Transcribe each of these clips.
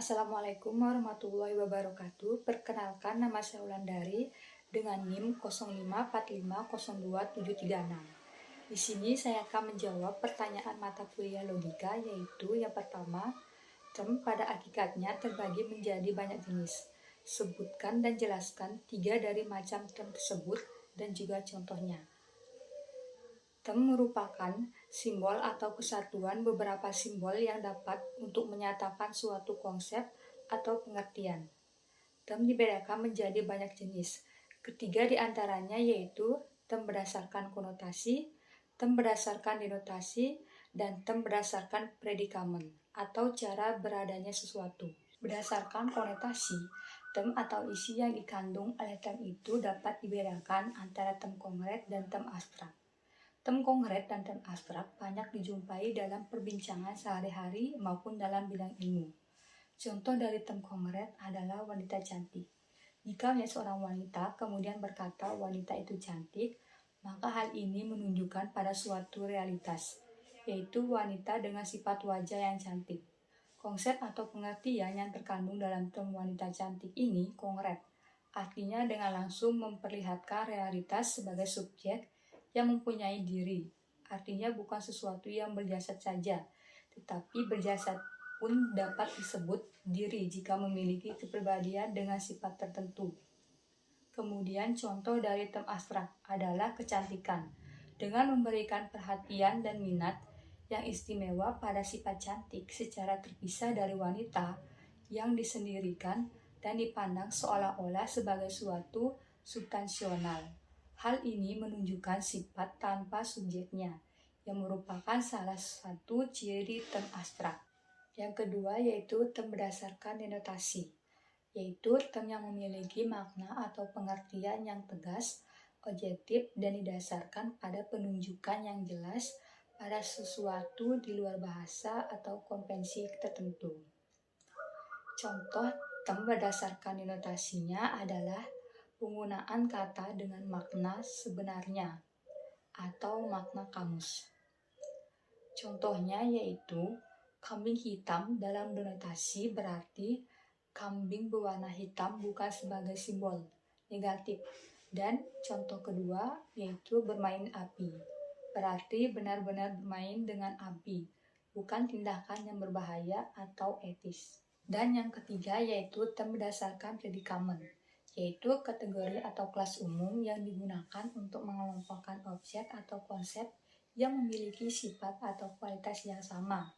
Assalamualaikum warahmatullahi wabarakatuh. Perkenalkan, nama saya Wulandari dengan NIM 0545027736. Di sini saya akan menjawab pertanyaan mata kuliah logika, yaitu yang pertama, term pada hakikatnya terbagi menjadi banyak jenis. Sebutkan dan jelaskan 3 dari macam term tersebut dan juga contohnya. Term merupakan simbol atau kesatuan beberapa simbol yang dapat untuk menyatakan suatu konsep atau pengertian. Term dibedakan menjadi banyak jenis. Ketiga di antaranya yaitu term berdasarkan konotasi, term berdasarkan denotasi, dan term berdasarkan predikamen atau cara beradanya sesuatu. Berdasarkan konotasi, term atau isi yang dikandung oleh term itu dapat dibedakan antara term konkret dan term abstrak. Term konkret dan term abstrak banyak dijumpai dalam perbincangan sehari-hari maupun dalam bidang ilmu. Contoh dari term konkret adalah wanita cantik. Jika melihat seorang wanita kemudian berkata wanita itu cantik, maka hal ini menunjukkan pada suatu realitas, yaitu wanita dengan sifat wajah yang cantik. Konsep atau pengertian yang terkandung dalam term wanita cantik ini konkret, artinya dengan langsung memperlihatkan realitas sebagai subjek yang mempunyai diri, artinya bukan sesuatu yang berjasad saja, tetapi berjasad pun dapat disebut diri jika memiliki kepribadian dengan sifat tertentu. Kemudian contoh dari term abstrak adalah kecantikan, dengan memberikan perhatian dan minat yang istimewa pada sifat cantik secara terpisah dari wanita yang disendirikan dan dipandang seolah-olah sebagai suatu substansional. Hal ini menunjukkan sifat tanpa subjeknya, yang merupakan salah satu ciri term abstrak. Yang kedua yaitu term berdasarkan denotasi, yaitu term yang memiliki makna atau pengertian yang tegas, objektif, dan didasarkan pada penunjukan yang jelas pada sesuatu di luar bahasa atau konvensi tertentu. Contoh term berdasarkan denotasinya adalah penggunaan kata dengan makna sebenarnya atau makna kamus. Contohnya yaitu kambing hitam dalam denotasi berarti kambing berwarna hitam bukan sebagai simbol negatif. Dan contoh kedua yaitu bermain api, berarti benar-benar bermain dengan api, bukan tindakan yang berbahaya atau etis. Dan yang ketiga yaitu term berdasarkan predikamen, yaitu kategori atau kelas umum yang digunakan untuk mengelompokkan objek atau konsep yang memiliki sifat atau kualitas yang sama.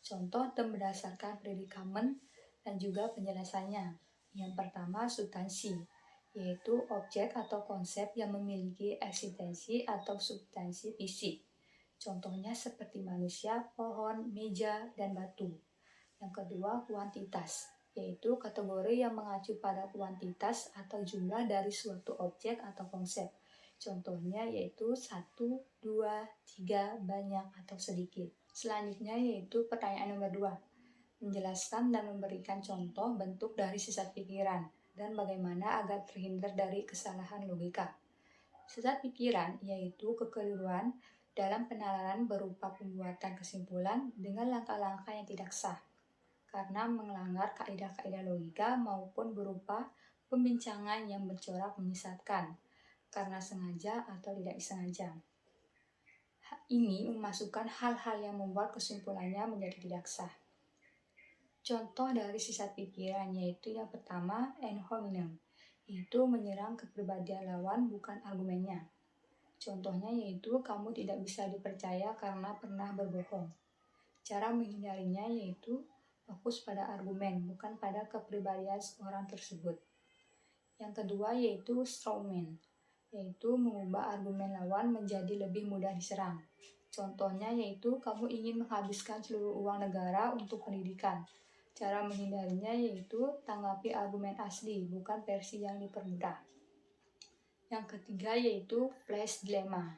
Contoh term berdasarkan predikamen dan juga penjelasannya. Yang pertama substansi, yaitu objek atau konsep yang memiliki eksistensi atau substansi fisik. Contohnya seperti manusia, pohon, meja, dan batu. Yang kedua kuantitas, yaitu kategori yang mengacu pada kuantitas atau jumlah dari suatu objek atau konsep. Contohnya yaitu 1, 2, 3, banyak atau sedikit. Selanjutnya yaitu pertanyaan nomor 2. Menjelaskan dan memberikan contoh bentuk dari sesat pikiran dan bagaimana agar terhindar dari kesalahan logika. Sesat pikiran yaitu kekeliruan dalam penalaran berupa pembuatan kesimpulan dengan langkah-langkah yang tidak sah, karena melanggar kaidah-kaidah logika maupun berupa pembincangan yang bercorak menyesatkan karena sengaja atau tidak disengaja. Ini memasukkan hal-hal yang membuat kesimpulannya menjadi tidak sah. Contoh dari sesat pikiran yaitu yang pertama ad hominem, yaitu menyerang kepribadian lawan bukan argumennya. Contohnya yaitu kamu tidak bisa dipercaya karena pernah berbohong. Cara menghindarinya yaitu fokus pada argumen, bukan pada kepribadian orang tersebut. Yang kedua yaitu strawman, yaitu mengubah argumen lawan menjadi lebih mudah diserang. Contohnya yaitu kamu ingin menghabiskan seluruh uang negara untuk pendidikan. Cara menghindarinya yaitu tanggapi argumen asli, bukan versi yang dipermudah. Yang ketiga yaitu flash dilemma,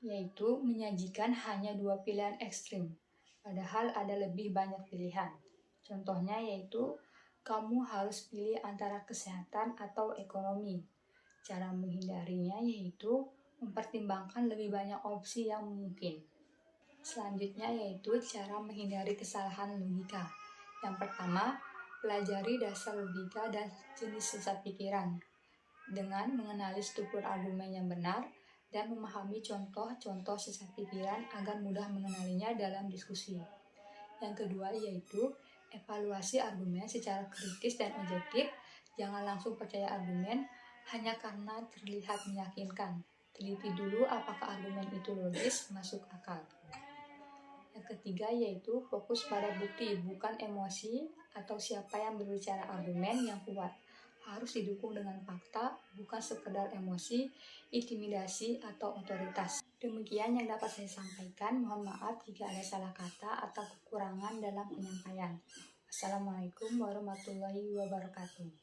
yaitu menyajikan hanya 2 pilihan ekstrim, padahal ada lebih banyak pilihan. Contohnya yaitu kamu harus pilih antara kesehatan atau ekonomi. Cara menghindarinya yaitu mempertimbangkan lebih banyak opsi yang mungkin. Selanjutnya yaitu cara menghindari kesalahan logika, Yang pertama, pelajari dasar logika dan jenis sesat pikiran dengan mengenali struktur argumen yang benar dan memahami contoh-contoh sesat pikiran agar mudah mengenalinya dalam diskusi. Yang kedua yaitu evaluasi argumen secara kritis dan objektif. Jangan langsung percaya argumen hanya karena terlihat meyakinkan. Teliti dulu apakah argumen itu logis, masuk akal. Yang ketiga yaitu fokus pada bukti, bukan emosi atau siapa yang berbicara. Argumen yang kuat harus didukung dengan fakta, bukan sekedar emosi, intimidasi, atau otoritas. Demikian yang dapat saya sampaikan. Mohon maaf jika ada salah kata atau kekurangan dalam penyampaian. Assalamualaikum warahmatullahi wabarakatuh.